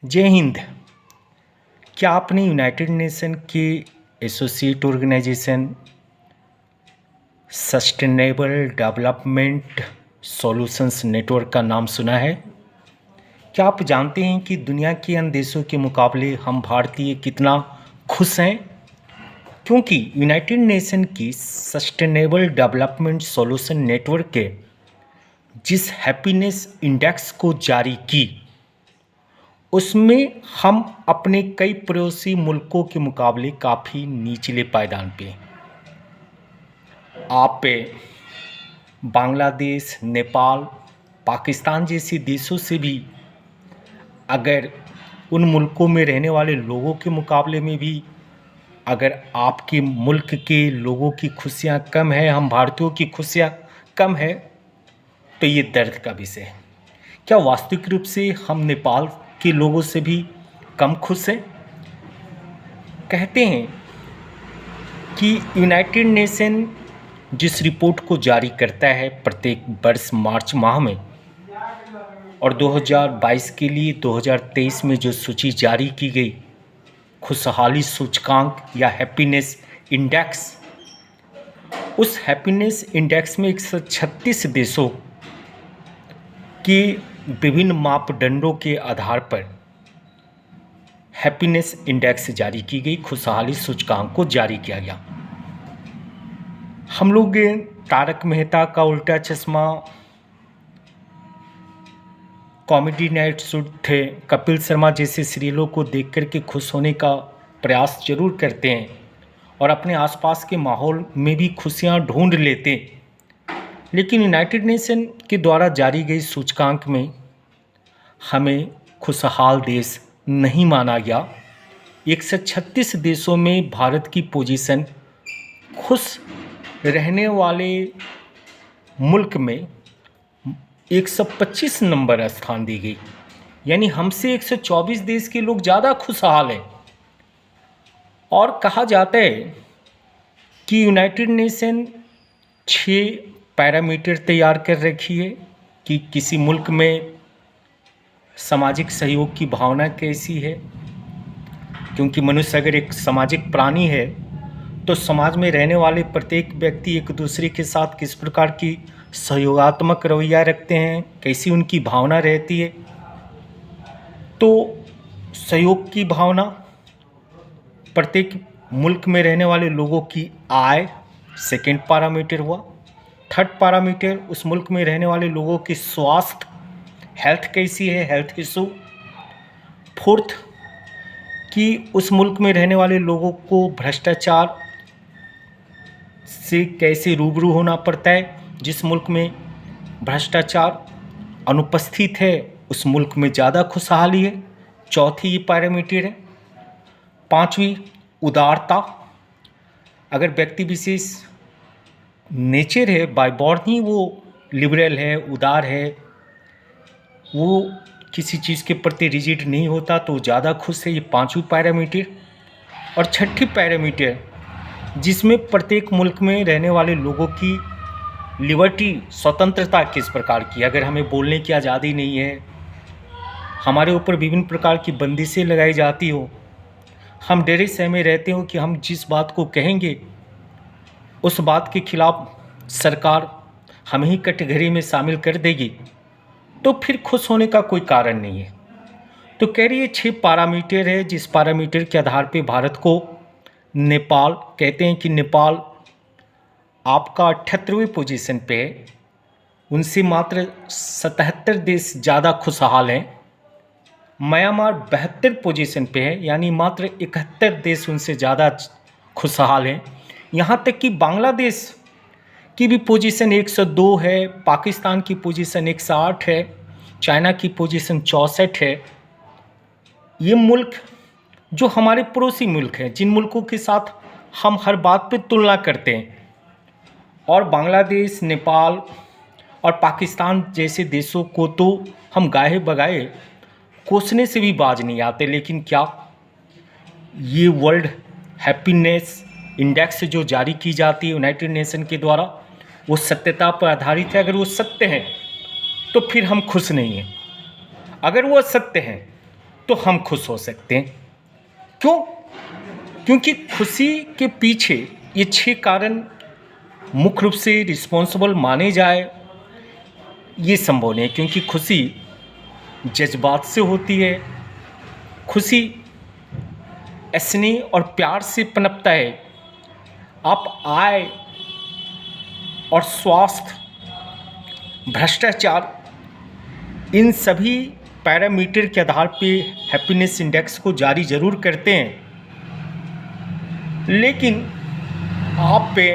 जय हिंद। क्या आपने यूनाइटेड नेशन के associate organisation sustainable development solutions network का नाम सुना है? क्या आप जानते हैं कि दुनिया के अन्य देशों के मुकाबले हम भारतीय कितना खुश हैं? क्योंकि यूनाइटेड नेशन की सस्टेनेबल डेवलपमेंट सॉल्यूशन नेटवर्क के जिस हैप्पीनेस इंडेक्स को जारी की उसमें हम अपने कई पड़ोसी मुल्कों के मुकाबले काफ़ी निचले पायदान पे हैं। आप बांग्लादेश, नेपाल, पाकिस्तान जैसे देशों से भी अगर उन मुल्कों में रहने वाले लोगों के मुकाबले में भी अगर आपके मुल्क के लोगों की खुशियाँ कम है, हम भारतीयों की खुशियाँ कम है, तो ये दर्द का विषय है। क्या वास्तविक रूप से हम नेपाल के लोगों से भी कम खुश हैं? कहते हैं कि यूनाइटेड नेशन जिस रिपोर्ट को जारी करता है प्रत्येक वर्ष मार्च माह में, और 2022 के लिए 2023 में जो सूची जारी की गई खुशहाली सूचकांक या हैप्पीनेस इंडेक्स, उस हैप्पीनेस इंडेक्स में 136 देशों के विभिन्न मापदंडों के आधार पर हैप्पीनेस इंडेक्स जारी की गई, खुशहाली सूचकांक को जारी किया गया। हम लोग तारक मेहता का उल्टा चश्मा, कॉमेडी नाइट शो थे, कपिल शर्मा जैसे सीरियलों को देख कर के खुश होने का प्रयास जरूर करते हैं और अपने आसपास के माहौल में भी खुशियां ढूंढ लेते हैं, लेकिन यूनाइटेड नेशन के द्वारा जारी गई सूचकांक में हमें खुशहाल देश नहीं माना गया। 136 देशों में भारत की पोजीशन खुश रहने वाले मुल्क में 125 नंबर स्थान दी गई, यानी हमसे 124 देश के लोग ज़्यादा खुशहाल हैं। और कहा जाता है कि यूनाइटेड नेशन 6 पैरामीटर तैयार कर रखी है कि किसी मुल्क में सामाजिक सहयोग की भावना कैसी है, क्योंकि मनुष्य अगर एक सामाजिक प्राणी है तो समाज में रहने वाले प्रत्येक व्यक्ति एक दूसरे के साथ किस प्रकार की सहयोगात्मक रवैया रखते हैं, कैसी उनकी भावना रहती है। तो सहयोग की भावना, प्रत्येक मुल्क में रहने वाले लोगों की आय सेकंड पैरामीटर हुआ। थर्ड पैरामीटर उस मुल्क में रहने वाले लोगों की स्वास्थ्य, हेल्थ कैसी है, हेल्थ इशू। फोर्थ कि उस मुल्क में रहने वाले लोगों को भ्रष्टाचार से कैसे रूबरू होना पड़ता है। जिस मुल्क में भ्रष्टाचार अनुपस्थित है उस मुल्क में ज़्यादा खुशहाली है। चौथी ये पैरामीटर है। पांचवी उदारता, अगर व्यक्ति विशेष नेचर है, बाय बॉर्न ही वो लिबरल है, उदार है, वो किसी चीज़ के प्रति रिजिड नहीं होता तो ज़्यादा खुश है। ये पांचवी पैरामीटर। और छठी पैरामीटर जिसमें प्रत्येक मुल्क में रहने वाले लोगों की लिबर्टी, स्वतंत्रता किस प्रकार की, अगर हमें बोलने की आज़ादी नहीं है, हमारे ऊपर विभिन्न प्रकार की बंदिशें लगाई जाती हो, हम डरे सहमे रहते हो कि हम जिस बात को कहेंगे उस बात के खिलाफ सरकार हमें ही कटघरे में शामिल कर देगी, तो फिर खुश होने का कोई कारण नहीं है। तो कह रही है 6 पैरामीटर है, जिस पैरामीटर के आधार पे भारत को नेपाल, कहते हैं कि नेपाल आपका 78वें पोजीशन पे है, उनसे मात्र 77 देश ज़्यादा खुशहाल हैं। म्यांमार 72 पोजीशन पे है, यानी मात्र 71 देश उनसे ज़्यादा खुशहाल हैं। यहाँ तक कि बांग्लादेश की भी पोजीशन 102 है, पाकिस्तान की पोजीशन 108 है, चाइना की पोजीशन 64 है। ये मुल्क जो हमारे पड़ोसी मुल्क हैं, जिन मुल्कों के साथ हम हर बात पे तुलना करते हैं, और बांग्लादेश, नेपाल और पाकिस्तान जैसे देशों को तो हम गाहे बगाए कोसने से भी बाज नहीं आते, लेकिन क्या ये वर्ल्ड हैप्पीनेस इंडेक्स जो जारी की जाती है यूनाइटेड नेशन के द्वारा, वो सत्यता पर आधारित है? अगर वो सत्य है तो फिर हम खुश नहीं हैं। अगर वो सत्य है तो हम खुश हो सकते हैं। क्यों? क्योंकि खुशी के पीछे ये 6 कारण मुख्य रूप से रिस्पॉन्सिबल माने जाए, ये संभव नहीं है। क्योंकि खुशी जज्बात से होती है, खुशी स्नेह और प्यार से पनपता है। आप आय और स्वास्थ्य, भ्रष्टाचार, इन सभी पैरामीटर के आधार पे हैप्पीनेस इंडेक्स को जारी जरूर करते हैं, लेकिन आप पे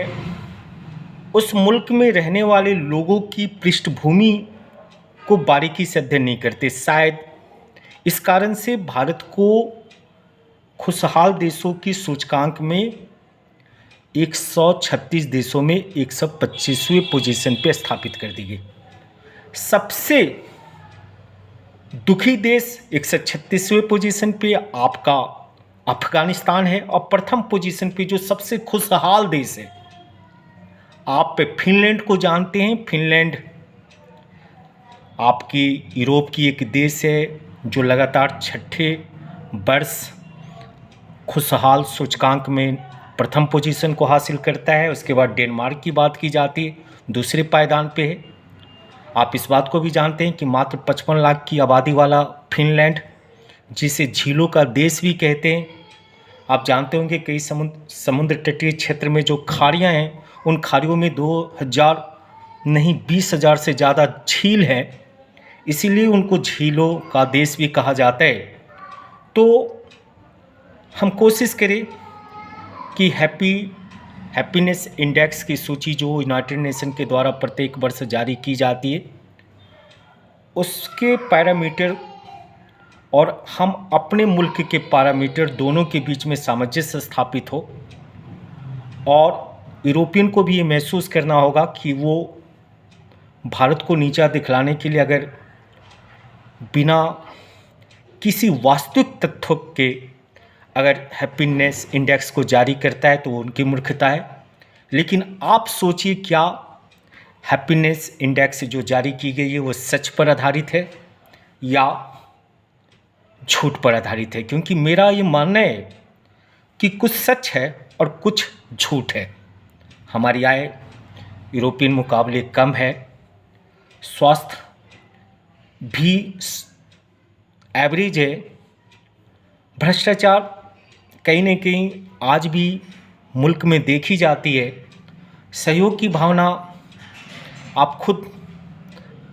उस मुल्क में रहने वाले लोगों की पृष्ठभूमि को बारीकी से अध्ययन नहीं करते। शायद इस कारण से भारत को खुशहाल देशों की सूचकांक में 136 देशों में 125वें पोजीशन पे स्थापित कर दी गई। सबसे दुखी देश 136वें पोजीशन पे आपका अफगानिस्तान है, और प्रथम पोजीशन पे जो सबसे खुशहाल देश है, आप फिनलैंड को जानते हैं। फिनलैंड आपकी यूरोप की एक देश है जो लगातार 6ठे वर्ष खुशहाल सूचकांक में प्रथम पोजीशन को हासिल करता है। उसके बाद डेनमार्क की बात की जाती है, दूसरे पायदान पे है। आप इस बात को भी जानते हैं कि मात्र 55 लाख की आबादी वाला फिनलैंड, जिसे झीलों का देश भी कहते हैं, आप जानते होंगे कई समुद्र तटीय क्षेत्र में जो खाड़ियाँ हैं, उन खाड़ियों में 2000 नहीं 20,000 से ज़्यादा झील हैं, इसीलिए उनको झीलों का देश भी कहा जाता है। तो हम कोशिश करें कि हैप्पीनेस इंडेक्स की सूची जो यूनाइटेड नेशन के द्वारा प्रत्येक वर्ष जारी की जाती है, उसके पैरामीटर और हम अपने मुल्क के पैरामीटर दोनों के बीच में सामंजस्य स्थापित हो, और यूरोपियन को भी ये महसूस करना होगा कि वो भारत को नीचा दिखलाने के लिए अगर बिना किसी वास्तविक तथ्यों के अगर हैप्पीनेस इंडेक्स को जारी करता है तो वो उनकी मूर्खता है। लेकिन आप सोचिए, क्या हैप्पीनेस इंडेक्स जो जारी की गई है वो सच पर आधारित है या झूठ पर आधारित है? क्योंकि मेरा ये मानना है कि कुछ सच है और कुछ झूठ है। हमारी आय यूरोपियन मुकाबले कम है, स्वास्थ्य भी एवरेज है, भ्रष्टाचार कहीं न कहीं आज भी मुल्क में देखी जाती है, सहयोग की भावना, आप खुद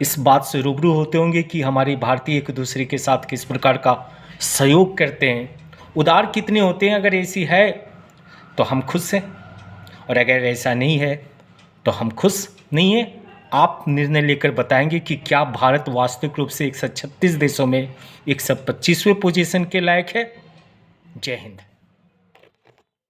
इस बात से रूबरू होते होंगे कि हमारे भारतीय एक दूसरे के साथ किस प्रकार का सहयोग करते हैं, उदार कितने होते हैं। अगर ऐसी है तो हम खुश हैं, और अगर ऐसा नहीं है तो हम खुश नहीं हैं। आप निर्णय लेकर बताएंगे कि क्या भारत वास्तविक रूप से 136 देशों में 125वें पोजीशन के लायक है। जय हिंद।